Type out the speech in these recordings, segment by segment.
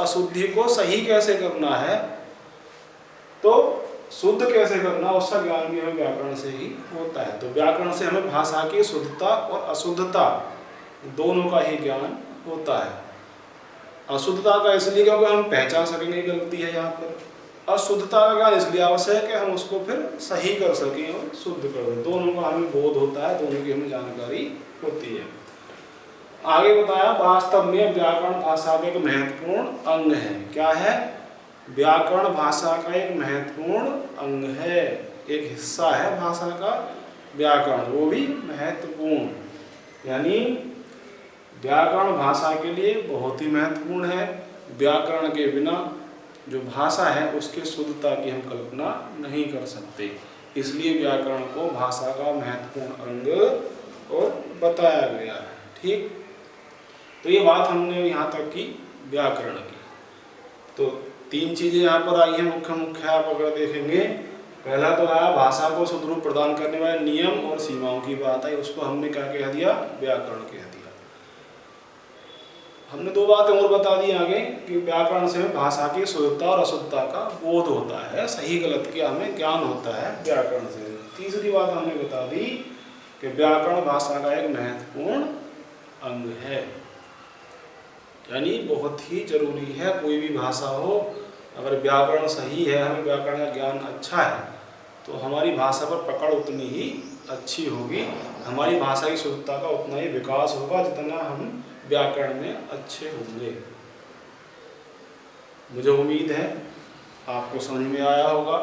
अशुद्धि को सही कैसे करना है, तो शुद्ध कैसे करना, उसका ज्ञान भी हमें व्याकरण से ही होता है। तो व्याकरण से हमें भाषा की शुद्धता और अशुद्धता दोनों का ही ज्ञान होता है। अशुद्धता का इसलिए क्योंकि हम पहचान सकेंगे गलती है यहाँ पर, अशुद्धता का ज्ञान इसलिए आवश्यक है कि हम उसको फिर सही कर सकें और शुद्ध कर दें। दोनों का हमें बोध होता है, दोनों की हमें जानकारी होती है। आगे बताया वास्तव में व्याकरण भाषा का एक महत्वपूर्ण अंग है। क्या है? व्याकरण भाषा का एक महत्वपूर्ण अंग है, एक हिस्सा है भाषा का व्याकरण, वो भी महत्वपूर्ण। यानी व्याकरण भाषा के लिए बहुत ही महत्वपूर्ण है। व्याकरण के बिना जो भाषा है उसके शुद्धता की हम कल्पना नहीं कर सकते, इसलिए व्याकरण को भाषा का महत्वपूर्ण अंग और बताया गया है। ठीक, तो ये बात हमने यहाँ तक की व्याकरण की। तो तीन चीजें यहाँ पर आई हैं मुख्य मुख्य, आप अगर देखेंगे, पहला तो आया भाषा को शुद्ध रूप प्रदान करने वाले नियम और सीमाओं की बात आई, उसको हमने क्या कह दिया? व्याकरण कह दिया। हमने दो बातें और बता दी आगे कि व्याकरण से भाषा की शुद्धता और अशुद्धता का बोध होता है, सही गलत का हमें ज्ञान होता है व्याकरण से। तीसरी बात हमने बता दी कि व्याकरण भाषा का एक महत्वपूर्ण अंग है, यानी बहुत ही जरूरी है। कोई भी भाषा हो, अगर व्याकरण सही है, हमें व्याकरण का ज्ञान अच्छा है, तो हमारी भाषा पर पकड़ उतनी ही अच्छी होगी, हमारी भाषा की शुद्धता का उतना ही विकास होगा जितना हम व्याकरण में अच्छे होंगे। मुझे उम्मीद है आपको समझ में आया होगा,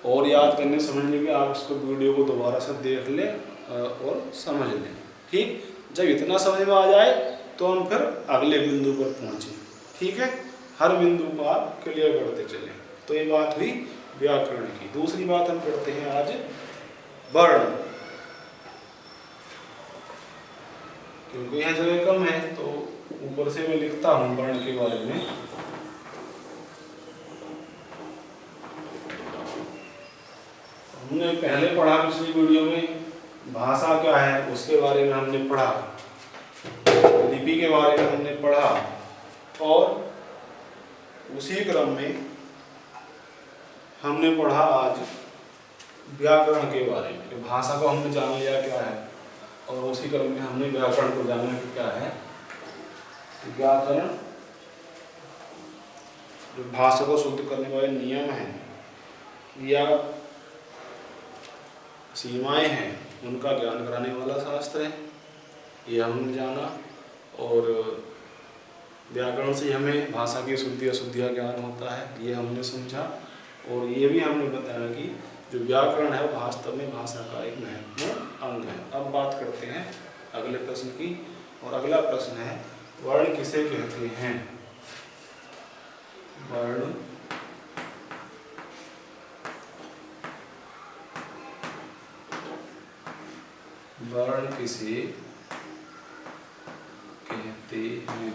और याद करने समझने के आप इसको वीडियो को दोबारा से देख लें और समझ लें। ठीक, जब इतना समझ में आ जाए तो हम फिर अगले बिंदु पर पहुँचें। ठीक है, हर बिंदु को आप क्लियर करते चलें। तो ये बात हुई व्याकरण की। दूसरी बात हम करते हैं आज वर्ण, क्योंकि यह जगह कम है तो ऊपर से मैं लिखता हूँ वर्ण के बारे में। हमने पहले पढ़ा पिछली वीडियो में भाषा क्या है उसके बारे में हमने पढ़ा, लिपि के बारे में हमने पढ़ा, और उसी क्रम में हमने पढ़ा आज व्याकरण के बारे में। भाषा को हमने जान लिया क्या है, और उसी क्रम में हमने व्याकरण को जाना कि क्या है। व्याकरण जो भाषा को शुद्ध करने वाले नियम हैं या सीमाएं हैं, उनका ज्ञान कराने वाला शास्त्र है, ये हमने जाना। और व्याकरण से हमें भाषा की शुद्धि अशुद्धि का ज्ञान होता है, ये हमने समझा। और ये भी हमने बताया कि जो व्याकरण है वो वास्तव में भाषा का एक महत्वपूर्ण अंग है। अब बात करते हैं अगले प्रश्न की, और अगला प्रश्न है वर्ण किसे कहते हैं? वर्ण वर्ण किसे कहते हैं?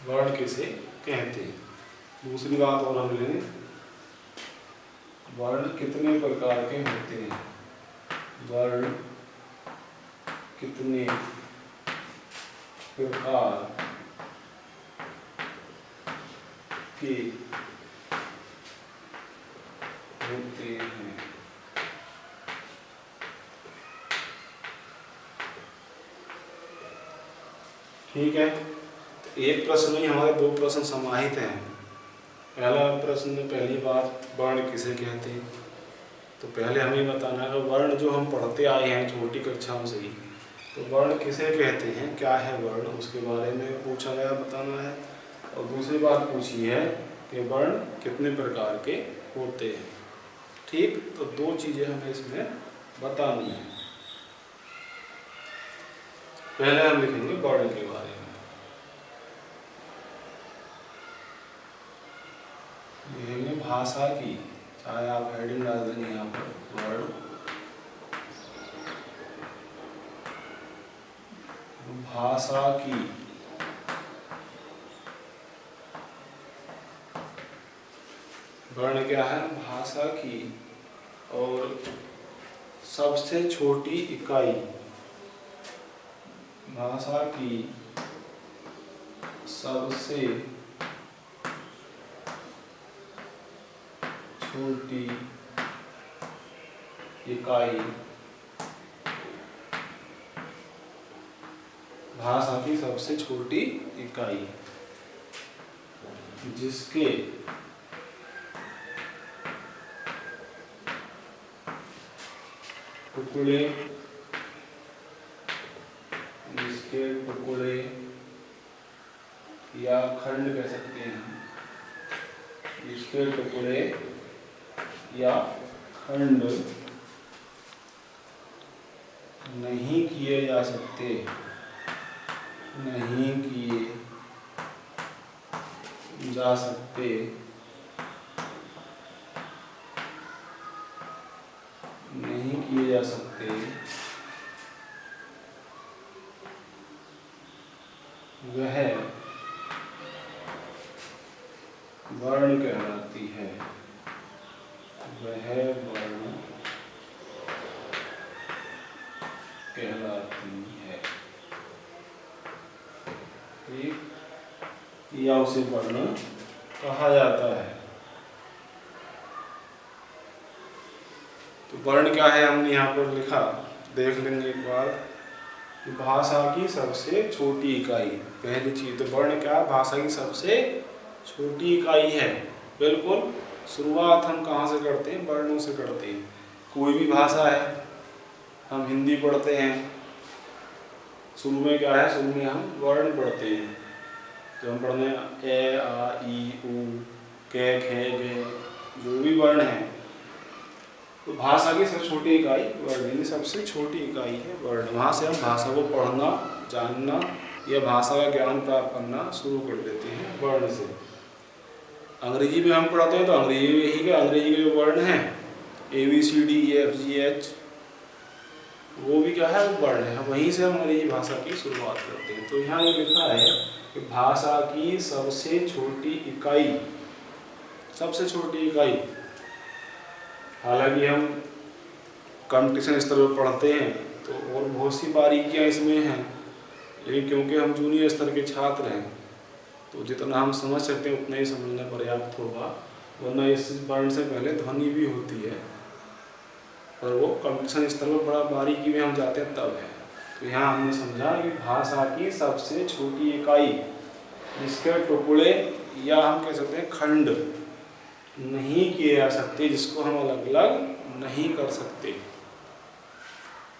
वर्ण किसे कहते हैं? दूसरी बात और हम लें, वर्ण कितने प्रकार के होते हैं? वर्ण कितने प्रकार के होते हैं? ठीक है, एक प्रश्न में हमारे दो प्रश्न समाहित हैं। पहला प्रश्न में पहली बात वर्ण किसे कहते हैं, तो पहले हमें बताना है वर्ण जो हम पढ़ते आए हैं छोटी कक्षाओं से ही, तो वर्ण किसे कहते हैं, क्या है वर्ण, उसके बारे में पूछा गया, बताना है। और दूसरी बात पूछी है कि वर्ण कितने प्रकार के होते हैं। ठीक, तो दो चीज़ें हमें इसमें बतानी है। पहले हम लिखेंगे वर्ण के बारे में, लिखेंगे भाषा की, चाहे आप हेडिंग डाल देंगे यहाँ पर वर्ण, भाषा की वर्ण क्या है? भाषा की और सबसे छोटी इकाई भाषा की सबसे छोटी इकाई, भाषा की सबसे छोटी इकाई जिसके टुकड़े या खंड कह सकते हैं, जिसके टुकड़े या खंड नहीं किए जा सकते, नहीं किए जा सकते, नहीं किए जा सकते, वह वर्ण कहलाती है, वह वर्ण कहलाती है। ठीक, या उसे वर्ण कहा जाता है। तो वर्ण क्या है हमने यहाँ पर लिखा, देख लेंगे एक बार। भाषा की सबसे छोटी इकाई, पहली चीज तो वर्ण क्या है, भाषा की सबसे छोटी इकाई है। बिल्कुल शुरुआत हम कहाँ से करते हैं, वर्णों से करते हैं। कोई भी भाषा है, हम हिंदी पढ़ते हैं, शुरू में क्या है, शुरू में हम वर्ण पढ़ते हैं। तो हम पढ़ते हैं ए आ ई उ के खे गे, जो भी वर्ण है। तो भाषा की सबसे छोटी इकाई वर्ण, यानी सबसे छोटी इकाई है वर्ण। वहाँ से हम भाषा को पढ़ना, जानना या भाषा का ज्ञान प्राप्त करना शुरू कर देते हैं वर्ण से। अंग्रेजी में हम पढ़ते हैं तो अंग्रेजी में यही, अंग्रेजी के जो वर्ण हैं ABCDEFGH, वो भी क्या है, वो वर्ण है। वहीं से हम अंग्रेजी भाषा की शुरुआत करते हैं। तो यहाँ ये लिखा है कि भाषा की सबसे छोटी इकाई, सबसे छोटी इकाई। हालांकि हम कंपटीशन स्तर पर पढ़ते हैं तो और बहुत सी बारीकियाँ इसमें हैं, लेकिन क्योंकि हम जूनियर स्तर के छात्र हैं तो जितना हम समझ सकते हैं उतना ही समझना पर्याप्त होगा, वरना इस वर्ण से पहले ध्वनि भी होती है, और वो कंपटीशन स्तर पर बड़ा बारीकी में हम जाते हैं तब है। तो यहाँ हमने समझा कि भाषा की सबसे छोटी इकाई जिसके टुकड़े या हम कह सकते हैं खंड नहीं किए जा सकते, जिसको हम अलग अलग नहीं कर सकते,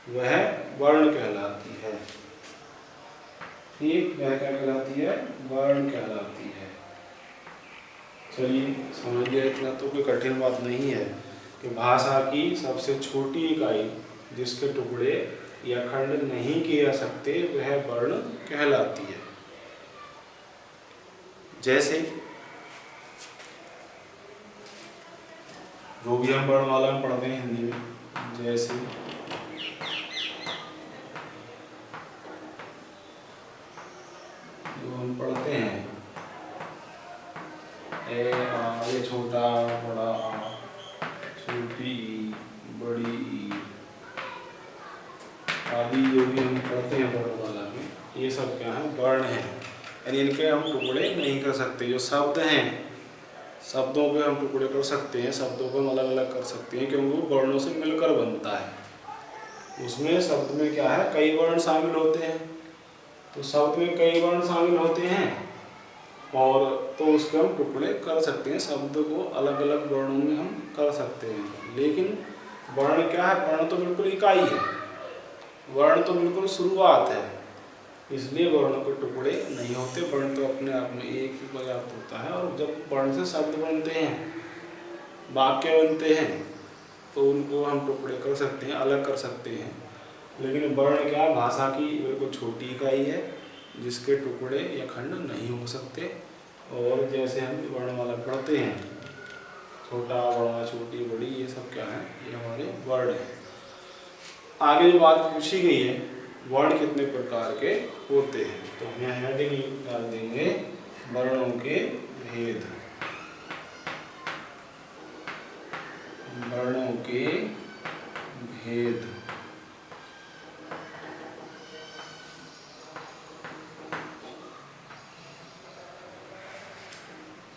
वह वर्ण कहलाती है। ठीक, वह क्या कहलाती है, वर्ण कहलाती है। चलिए समझ लिया, इतना तो कोई कठिन बात नहीं है कि भाषा की सबसे छोटी इकाई जिसके टुकड़े या खंड नहीं किए जा सकते वह वर्ण कहलाती है। जैसे जो भी हम वर्णमाला में पढ़ते हैं हिंदी में, जैसे जो हम पढ़ते हैं ए आ, ये छोटा बड़ा आ, छोटी ई, बड़ी ई आदि जो भी हम पढ़ते हैं वर्णमाला में, ये सब क्या है, वर्ण है। यानी इनके हम टुकड़े नहीं कर सकते। जो शब्द हैं, शब्दों के हम टुकड़े कर सकते हैं, शब्दों को हम अलग अलग कर सकते हैं, क्योंकि वो वर्णों से मिलकर बनता है। उसमें शब्द में क्या है, कई वर्ण शामिल होते हैं। तो शब्द में कई वर्ण शामिल होते हैं और तो उसके हम टुकड़े कर सकते हैं, शब्द को अलग अलग वर्णों में हम कर सकते हैं। लेकिन वर्ण क्या है, वर्ण तो बिल्कुल इकाई है, वर्ण तो बिल्कुल शुरुआत है, इसलिए वर्णों के टुकड़े नहीं होते। वर्ण तो अपने आप में एक ही पर्याप्त होता है। और जब वर्ण से शब्द बनते हैं, वाक्य बनते हैं, तो उनको हम टुकड़े कर सकते हैं, अलग कर सकते हैं। लेकिन वर्ण क्या, भाषा की बिल्कुल छोटी इकाई है जिसके टुकड़े या खंड नहीं हो सकते। और जैसे हम वर्णमाला पढ़ते हैं, छोटा बड़ा छोटी बड़ी, ये सब क्या है, ये हमारे वर्ण हैं। आगे जो बात पूछी गई है, वर्ण कितने प्रकार के होते हैं, तो हम यहाँ हेडिंग डाल देंगे वर्णों के भेद, वर्णों के भेद।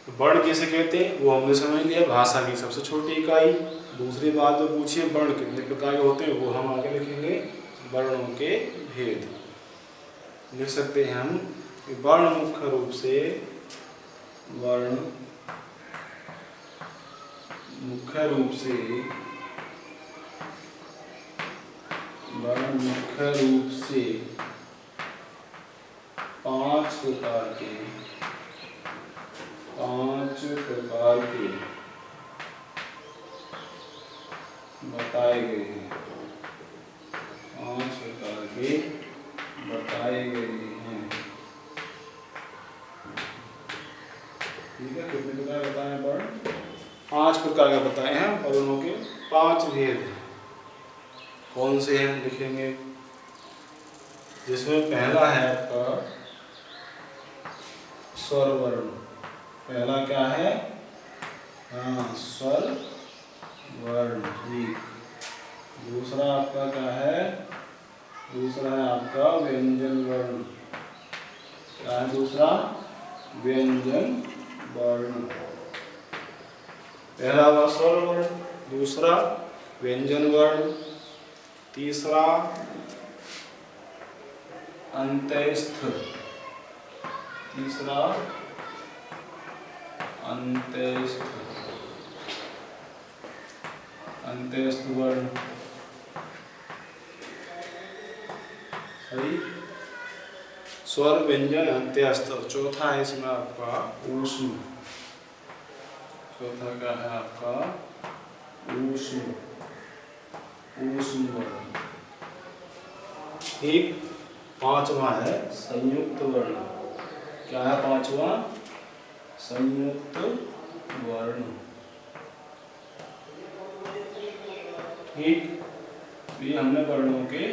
वर्ण किसे कहते हैं वो हमने समझ लिया, भाषा की सबसे छोटी इकाई। दूसरी बात जो पूछिए वर्ण कितने प्रकार के होते हैं वो हम आगे लिखेंगे, वर्णों के भेद लिख सकते हैं हम। वर्ण मुख्य रूप से, वर्ण मुख्य रूप से, वर्ण मुख्य रूप से 5 प्रकार के बताए गए हैं, 5 प्रकार के बताए गए हैं। ठीक है, कितने प्रकार बताए हैं वर्ण? 5 प्रकार का बताए हैं, वर्णों के 5 भेद हैं। कौन से हैं लिखेंगे, जिसमें पहला है आपका स्वर वर्ण। पहला क्या है? हाँ, स्वर वर्ण। ठीक। दूसरा आपका क्या है? दूसरा है आपका व्यंजन वर्ण। क्या है दूसरा? व्यंजन वर्ण। पहला हुआ स्वर वर्ण, दूसरा व्यंजन वर्ण, तीसरा अंत्यस्थ, तीसरा अंत्यस्थ वर्ण। सही, स्वर व्यंजन अंत्यस्थ। चौथा है इसमें आपका ऊष्म। चौथा क्या है आपका? ऊष्म वर्ण। ठीक। पांचवा है संयुक्त वर्ण। क्या है पांचवा? संयुक्त वर्ण। ठीक, ये हमने वर्णों के